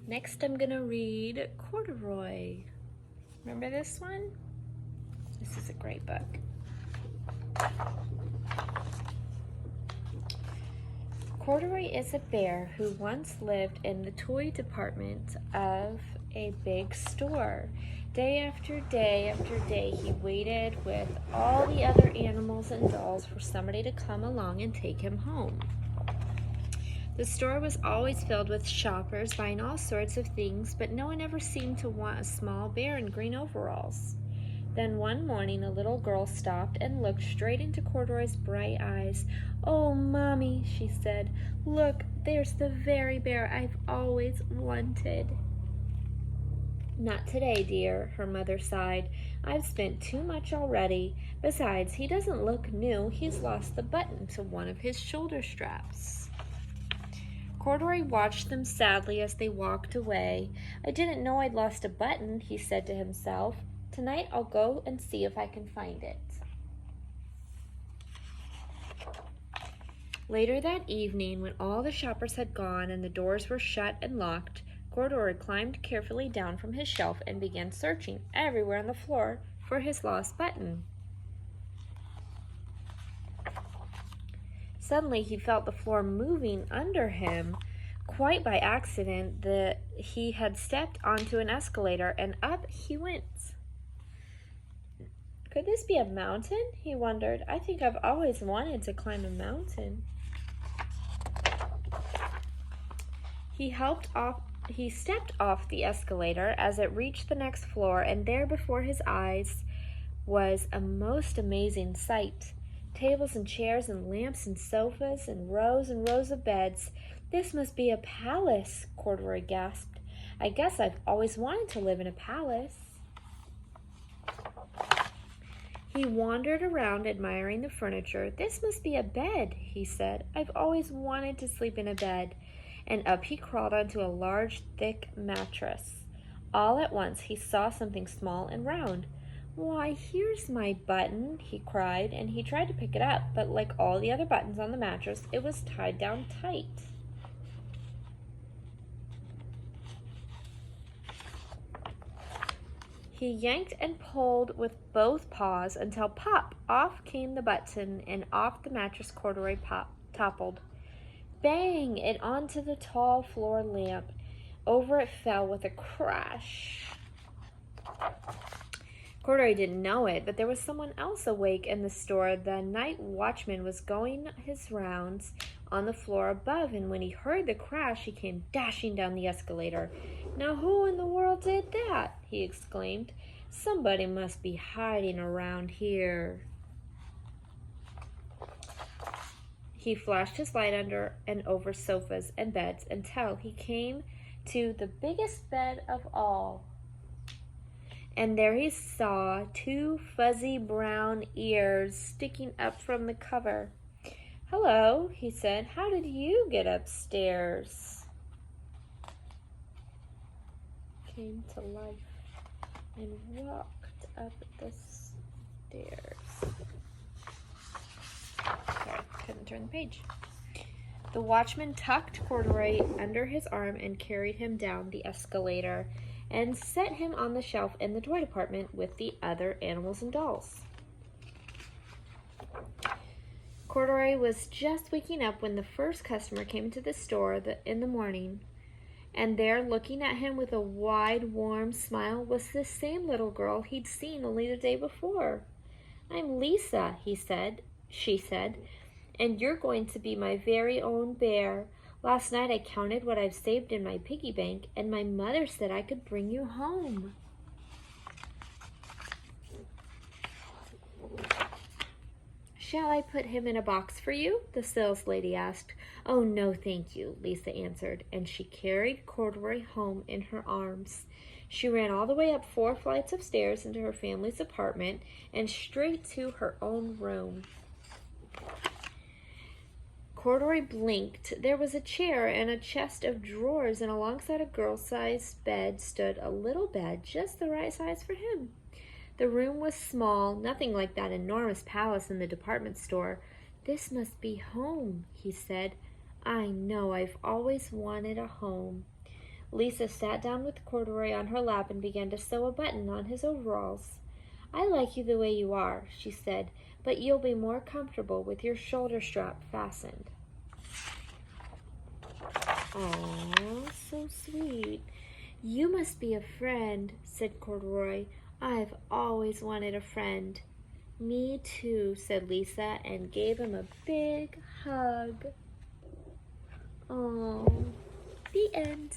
Next, I'm gonna read Cuorduroy. Remember this one? This is a great book. Cuorduroy is a bear who once lived in the toy department of a big store. Day after day after day, he waited with all the other animals and dolls for somebody to come along and take him home. The store was always filled with shoppers buying all sorts of things, but no one ever seemed to want a small bear in green overalls. Then one morning a little girl stopped and looked straight into Cuorduroy's bright eyes. "Oh, Mommy," she said, "look, there's the very bear I've always wanted." "Not today, dear," her mother sighed. "I've spent too much already. Besides, he doesn't look new. He's lost the button to one of his shoulder straps." Cuorduroy watched them sadly as they walked away. "I didn't know I'd lost a button," he said to himself. "Tonight I'll go and see if I can find it." Later that evening, when all the shoppers had gone and the doors were shut and locked, Cuorduroy climbed carefully down from his shelf and began searching everywhere on the floor for his lost button. Suddenly he felt the floor moving under him. Quite by accident, he had stepped onto an escalator and up he went. Could this be a mountain? He wondered. I think I've always wanted to climb a mountain. He stepped off the escalator as it reached the next floor, and there before his eyes was a most amazing sight. Tables and chairs and lamps and sofas and rows of beds. "This must be a palace," Cuorduroy gasped. "I guess I've always wanted to live in a palace." He wandered around admiring the furniture. "This must be a bed," he said. "I've always wanted to sleep in a bed." And up he crawled onto a large, thick mattress. All at once he saw something small and round. "Why, here's my button," he cried, and he tried to pick it up, but like all the other buttons on the mattress, it was tied down tight. He yanked and pulled with both paws until pop, off came the button, and off the mattress Cuorduroy toppled. Bang! It onto the tall floor lamp. Over it fell with a crash. Cuorduroy didn't know it, but there was someone else awake in the store. The night watchman was going his rounds on the floor above, and when he heard the crash, he came dashing down the escalator. "Now who in the world did that?" he exclaimed. "Somebody must be hiding around here." He flashed his light under and over sofas and beds until he came to the biggest bed of all. And there he saw two fuzzy brown ears sticking up from the cover. "Hello," he said. "How did you get upstairs?" Came to life and walked up the stairs. Sorry, couldn't turn the page. The watchman tucked Cuorduroy under his arm and carried him down the escalator and set him on the shelf in the toy department with the other animals and dolls. Cuorduroy was just waking up when the first customer came into the store in the morning, and there, looking at him with a wide, warm smile, was the same little girl he'd seen only the day before. "I'm Lisa," she said, "and you're going to be my very own bear. Last night I counted what I've saved in my piggy bank, and my mother said I could bring you home." "Shall I put him in a box for you?" the saleslady asked. "Oh, no, thank you," Lisa answered, and she carried Cuorduroy home in her arms. She ran all the way up 4 flights of stairs into her family's apartment and straight to her own room. Cuorduroy blinked. There was a chair and a chest of drawers, and alongside a girl-sized bed stood a little bed just the right size for him. The room was small, nothing like that enormous palace in the department store. "This must be home," he said. "I know, I've always wanted a home." Lisa sat down with Corduroy on her lap and began to sew a button on his overalls. "I like you the way you are," she said, "but you'll be more comfortable with your shoulder strap fastened." "Aw, so sweet. You must be a friend," said Corduroy. "I've always wanted a friend." "Me too," said Lisa, and gave him a big hug. Oh, the end.